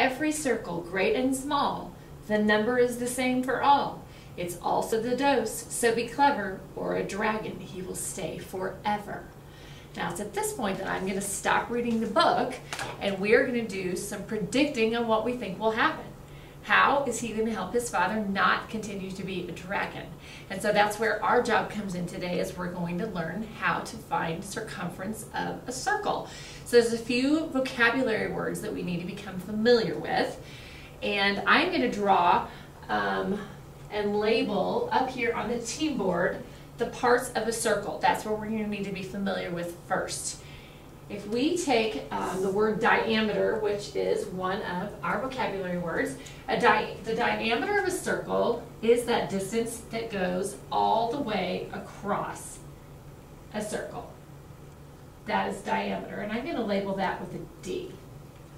every circle, great and small, the number is the same for all. It's also the dose, so be clever, or a dragon he will stay forever. Now it's at this point that I'm going to stop reading the book, and we're going to do some predicting on what we think will happen. How is he going to help his father not continue to be a dragon? And so that's where our job comes in today, is we're going to learn how to find circumference of a circle. So there's a few vocabulary words that we need to become familiar with. And I'm going to draw and label up here on the team board the parts of a circle. That's what we're going to need to be familiar with first. If we take the word diameter, which is one of our vocabulary words, the diameter of a circle is that distance that goes all the way across a circle. That is diameter, and I'm going to label that with a D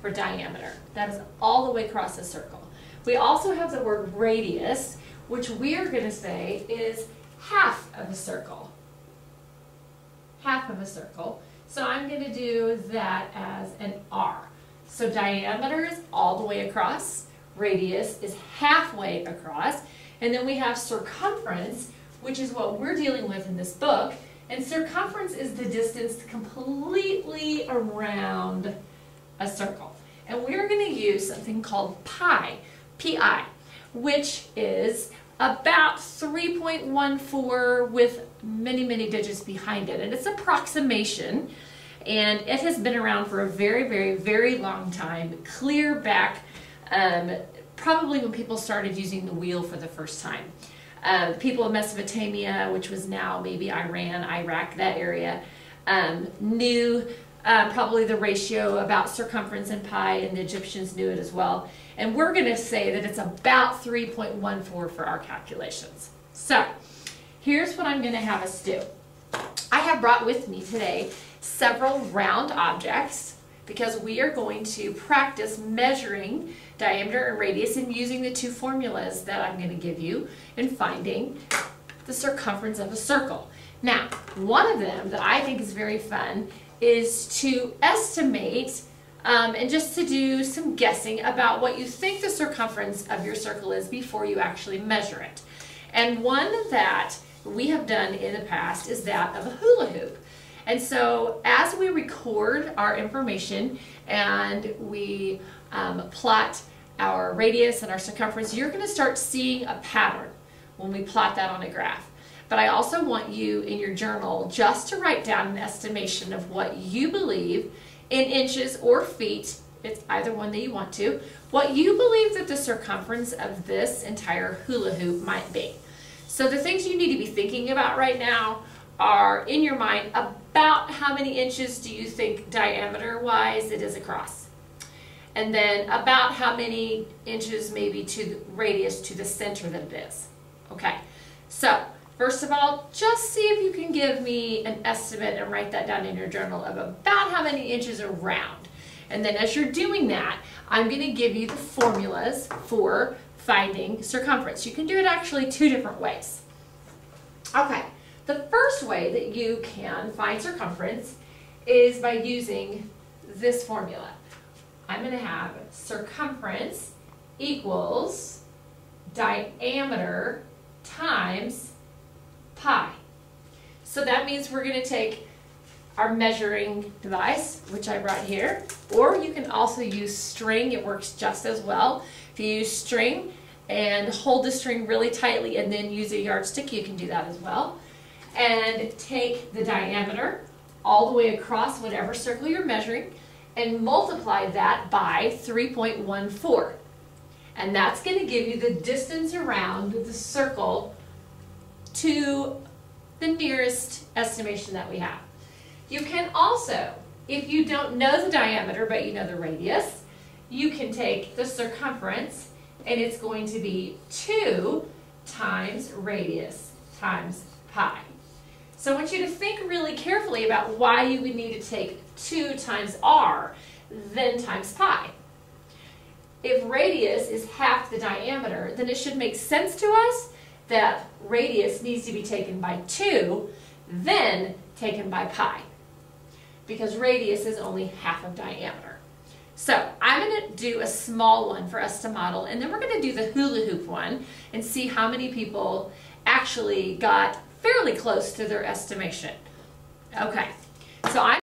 for diameter. That is all the way across a circle. We also have the word radius, which we are going to say is half of a circle. Half of a circle. So I'm going to do that as an R. So diameter is all the way across, radius is halfway across, and then we have circumference, which is what we're dealing with in this book, and circumference is the distance completely around a circle. And we're going to use something called pi, Pi, which is about 3.14 with many, many digits behind it. And it's an approximation, and it has been around for a very, very, very long time, clear back probably when people started using the wheel for the first time. People of Mesopotamia, which was now maybe Iran, Iraq, that area, knew probably the ratio about circumference and pi, and the Egyptians knew it as well. And we're going to say that it's about 3.14 for our calculations. So here's what I'm going to have us do. I have brought with me today several round objects because we are going to practice measuring diameter and radius and using the two formulas that I'm going to give you in finding the circumference of a circle. Now, one of them that I think is very fun is to estimate and just to do some guessing about what you think the circumference of your circle is before you actually measure it. And one that we have done in the past is that of a hula hoop. And so as we record our information and we plot our radius and our circumference, you're going to start seeing a pattern when we plot that on a graph. But I also want you in your journal just to write down an estimation of what you believe in inches or feet, it's either one that you want to, what you believe that the circumference of this entire hula hoop might be. So the things you need to be thinking about right now are, in your mind, about how many inches do you think diameter-wise it is across? And then about how many inches maybe to the radius to the center that it is. Okay, so first of all, just see if you can give me an estimate and write that down in your journal of about how many inches around. And then as you're doing that, I'm going to give you the formulas for finding circumference. You can do it actually two different ways. Okay, the first way that you can find circumference is by using this formula. I'm going to have circumference equals diameter times pi. So that means we're going to take our measuring device, which I brought here, or you can also use string. It works just as well. If you use string and hold the string really tightly and then use a yardstick, you can do that as well. And take the diameter all the way across whatever circle you're measuring and multiply that by 3.14. And that's going to give you the distance around the circle to the nearest estimation that we have. You can also, if you don't know the diameter but you know the radius, you can take the circumference and it's going to be 2 times radius times pi. So I want you to think really carefully about why you would need to take 2 times r, then times pi. If radius is half the diameter, then it should make sense to us that radius needs to be taken by 2, then taken by pi, because radius is only half of diameter. So I'm going to do a small one for us to model, and then we're going to do the hula hoop one and see how many people actually got fairly close to their estimation. Okay, so I'm